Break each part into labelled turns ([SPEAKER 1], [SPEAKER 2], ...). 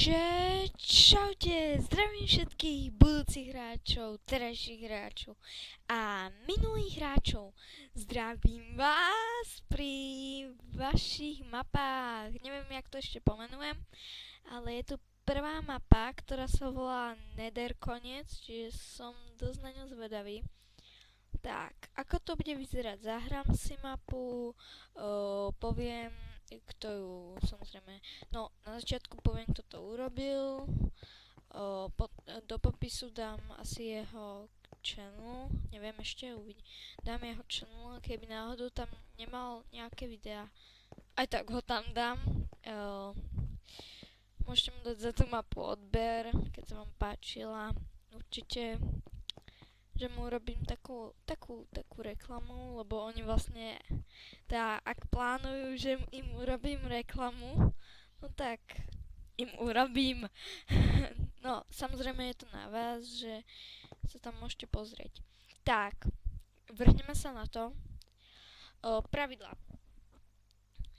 [SPEAKER 1] Takže čaute, zdravím všetkých budúcich hráčov, terajších hráčov a minulých hráčov. Zdravím vás pri vašich mapách. Neviem, jak to ešte pomenujem, ale je tu prvá mapa, ktorá sa volá Nether koniec, čiže som dosť na ňu zvedavý. Tak, ako to bude vyzerať? Zahrám si mapu, poviem, kto ju, samozrejme, no na začiatku poviem, kto to urobil, do popisu dám asi jeho channel, neviem ešte, dám jeho channel, keby náhodou tam nemal nejaké videá, aj tak ho tam dám, môžete mu dať za tú mapu odber, keď sa vám páčila, určite, že mu urobím takú reklamu, lebo oni vlastne, ak plánujú, že im urobím reklamu, no tak im urobím. No, samozrejme je to na vás, že sa tam môžete pozrieť. Tak, vrhneme sa na to. Pravidlá.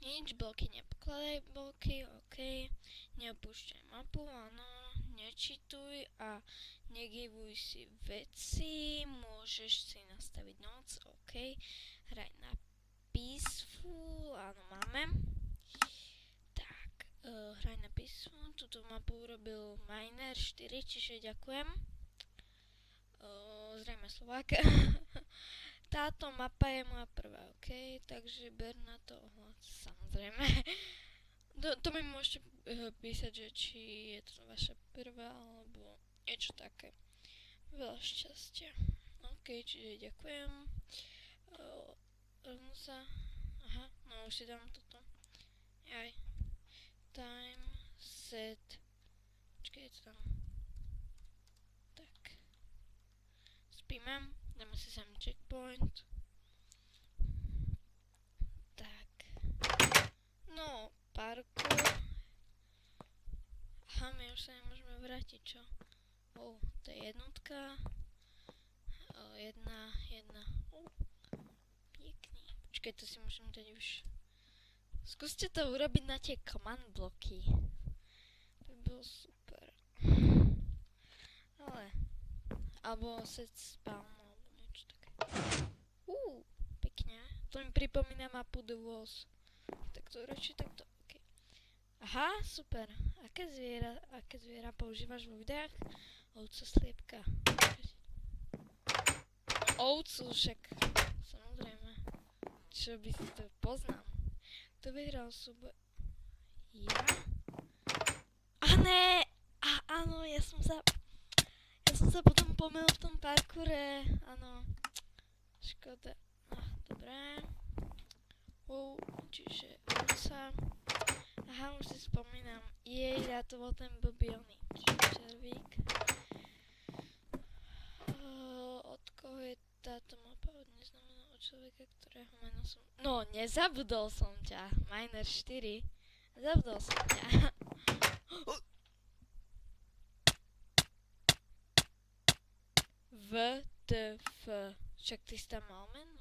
[SPEAKER 1] Nič, bloky, nepokladaj bloky, ok. Neopúšťaj mapu, áno. Nečituj a negivuj si veci, môžeš si nastaviť noc, ok. Hraj na peaceful, áno, máme. Tak, hraj na peaceful, túto mapu urobil Miner 4, čiže ďakujem. Zrejme Slovák. Táto mapa je moja prvá, ok, takže ber na to ohľad, samozrejme. To mi môžete písať, že či je to vaša prvá, alebo niečo také. Veľa šťastia. Ok, čiže ďakujem. Rovno sa... Aha, no už si dám toto. Jaj. Time, set... Počkaj, je to tam. Tak. Spíme. Dáme si sem checkpoint. Tak. No, parkour. Aha, my už sa nemôžeme vrátiť, čo? To je jednotka. Jedna. Pekný. Počkaj, to si môžem dať už. Skúste to urobiť na tie command bloky. To by bolo super. Alebo set spawn, alebo niečo také. Pekne. To mi pripomína mapu The Walls. Tak to radšej takto. Aha, super. Aké zviera používaš vo videách? Ovca, sliepka. Ovcu však. Samozrejme. Čo by si to poznám. Kto vyhral súboj? Ja? Ne! Áno, ja som sa potom pomýlil v tom parkoure. Áno. Škoda. Dobré. Čiže ovca. Aha, už si spomínam. Ja to bol ten blbý červík. Od koho je táto mapa? Od neznamená od človeka, ktorého meno som... No, nezabudol som ťa. Miner 4. Zabudol som ťa. VTF. Však ty si tam mal meno?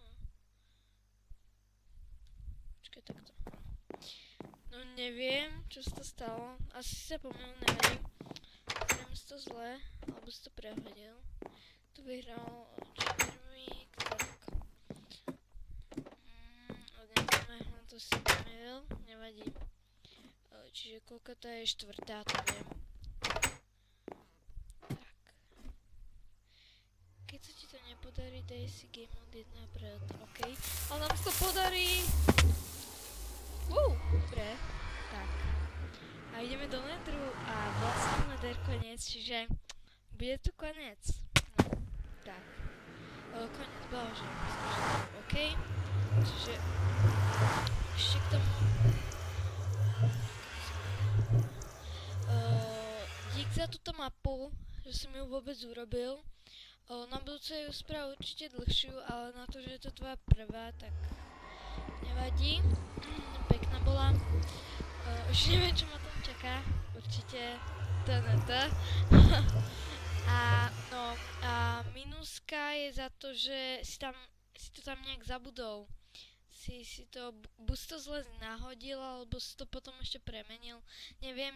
[SPEAKER 1] Počkaj, takto. No neviem, čo sa to stalo. Asi sa pomýlil, neviem. Zrejme si to zle, alebo si to prehodil. Tu vyhral červík, tak. Odnesme ho, to si pomýlil, nevadí. Čiže koľko to je štvrtá, to viem. Tak. Keď sa ti to nepodarí, daj si game mode 1 a predator, ok? Ale nám sa to podarí! Dobre, tak. A ideme do Netheru a vlastne Nether koniec, čiže bude tu koniec. No, tak. Koniec bože, ok. Čiže ešte k tomu. Dík za túto mapu, že som ju vôbec urobil. Na budúce ju sprav určite dlhšiu, ale na to, že je to tvoja prvá, tak nevadí. Pekná bola. Už neviem, čo ma tam čaká. Určite TNT. A minuska je za to, že si to tam nejak zabudol si to, buď to zle nahodil, alebo si to potom ešte premenil. Neviem,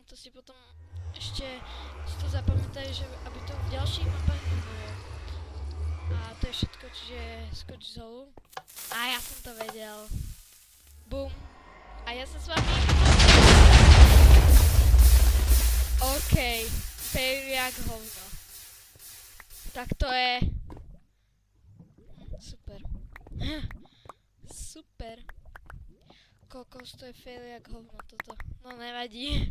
[SPEAKER 1] to si potom ešte si to zapamätaj, že aby to v ďalších mapách nebolo. A to je všetko, čiže skoč zolu. A ja som to vedel. Bum. A ja sa s vami... OK. Fail jak hovno. Tak to je... Super. Super. Kokos, to je fail jak hovno toto. No nevadí.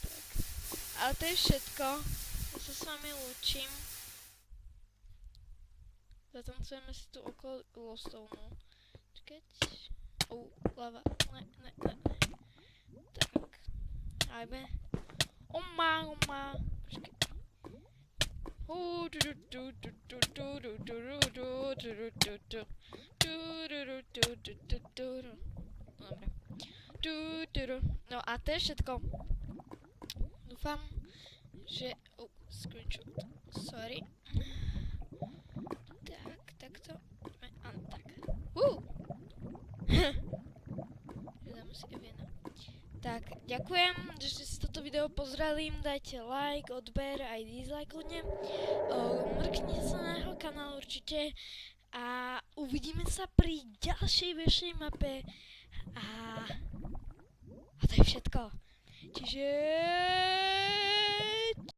[SPEAKER 1] Tak. Ale to je všetko. Ja sa s vami lúčim. Zatancujeme si tu okolo glowstoneu. Čakať. Lava. Ne. Tak. Ajme. Oma. Počkej. Dobre. No a to je všetko. Dúfam, že... screenshot. Sorry. Takto. Áno, tak. Dáme si Eviana. Tak, ďakujem, že ste si toto video pozreli, dajte like, odber, aj dislike ľudne. Mrknite sa na jeho kanál určite a uvidíme sa pri ďalšej väčšej mape a to je všetko. Čiže...